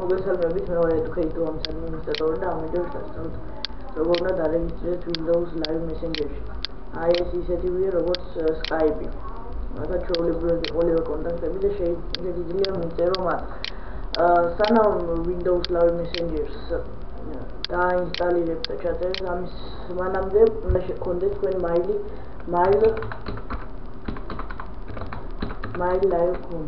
მოგესალმებით, მე ვარ educate.com-ის ადმინისტრატორი და ამიტომ შევსწავლოთ როგორ უნდა დარეგისტრიროთ Windows Live Messenger-ში. აი ეს ისეთივეა როგორც Skype-ი. მაგათ ჩვეულებრივად ყოლება კონტაქტები და შეიძლება მიწერო მათ. სანამ Windows Live Messenger-ს დაინსტალირებთ და ჩაწერთ, ამის მანამდე უნდა შექონდეთ თქვენ mail live.com.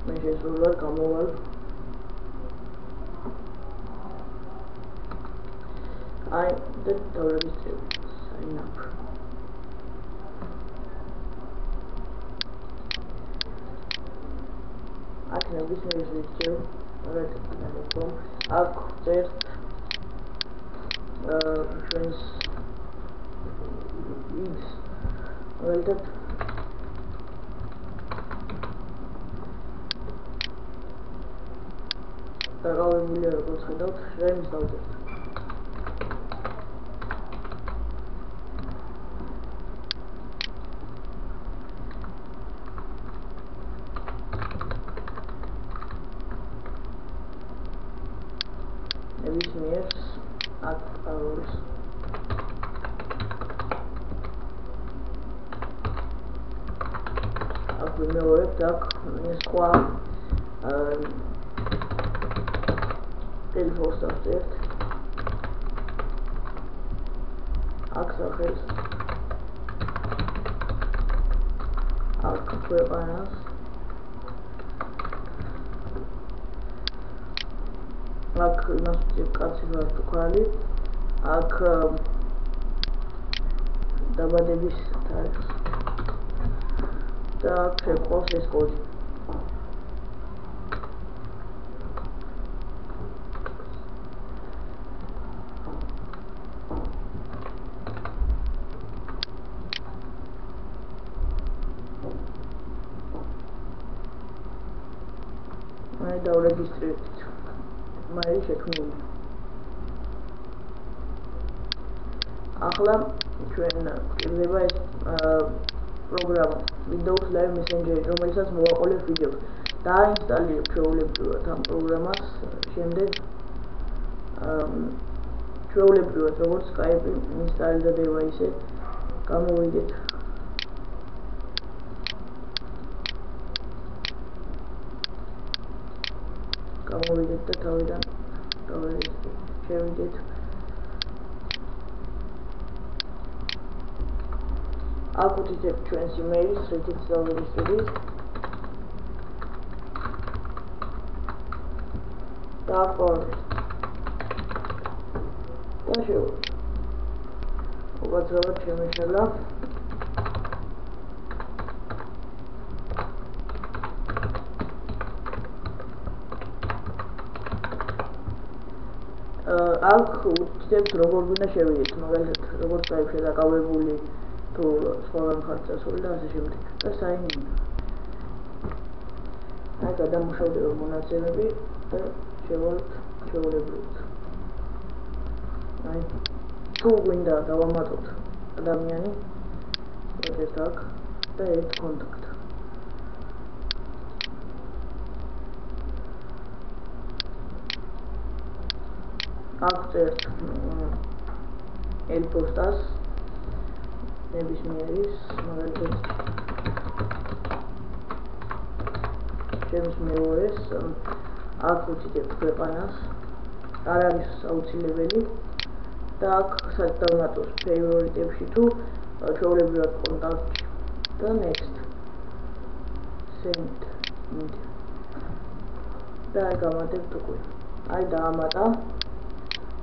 მე შესრულარ გამოვალ აი და დავრეგისტრირებ sign up. აქ ნებისმიერ რეგისტრირებ მაგალითად აქ წერთ ჩვენს ის მაგალითად დაგავებულია როგორც ხედავთ შრემს დავწერთ. ნებისმიერს აქ პაროლს აქ ვიმეორებთ აქ სხვა ტელეფონს დავწერთ აქ სახელს აქ ქვეყანას აქ იმას ვწევ კაცი ვარ თუ ქალი აქ დაბადების თარიღს და აქ შეყვავს ეს კოდი. მე დავრეგისტრირებთ. მაილი შექმნილი. ახლა ჩვენ გვჭირდება ეს პროგრამა Windows Live Messenger, რომელსაც მოვაყოლებ ვიდეოს. დაინსტალირებ ჩვეულებრივად ამ პროგრამას, შემდეგ ჩვეულებრივად როგორც Skype-ი ინსტალირდება ისე გამოვიდეთ. გამოვიდეთ და თავიდან შევიდეთ. აქ უთითებთ ჩვენს email-ს, რითიც დავერეგისტრირდით. და აქ პაროლი. და შევიდეთ. უკაცრავად შემეშალა. აქ უთითებთ როგორ უნდა შევიდეთ, მაგალითად როგორც Skype-ში დაკავებული თუ სხვაგან ხართ წასული და ასე შემდეგ და sign in. აი გადამუშავდება მონაცემები და შევალთ ჩვეულებრივად. აი თუ გვინდა დავამატოთ ადამიანი ვაჭერთ აქ და ერთ კონტაქტ. აქ წერთ ელპოსტას ნებისმიერის მაგალითად ჩემს მეორეს აქ უთითებთ ქვეყანას არ არის აუცილებელი და აქ სადავმატოს ფეივორიტებში თუ ჩვეულებრივად კონტაქტში და next send და გამატებთ უკვე. აი დაამატა.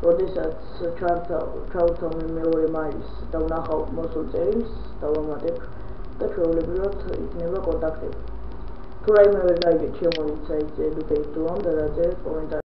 როდესაც ჩავთავ მეორე მაილს და ვნახავ მოსულ წერილს, დავამატებ და ჩვეულებრივად იქნება კონტაქტები. თუ რაიმე ვერ გაიგეთ, შემოიცა ის educate.com და დაწერეთ კომენტარი.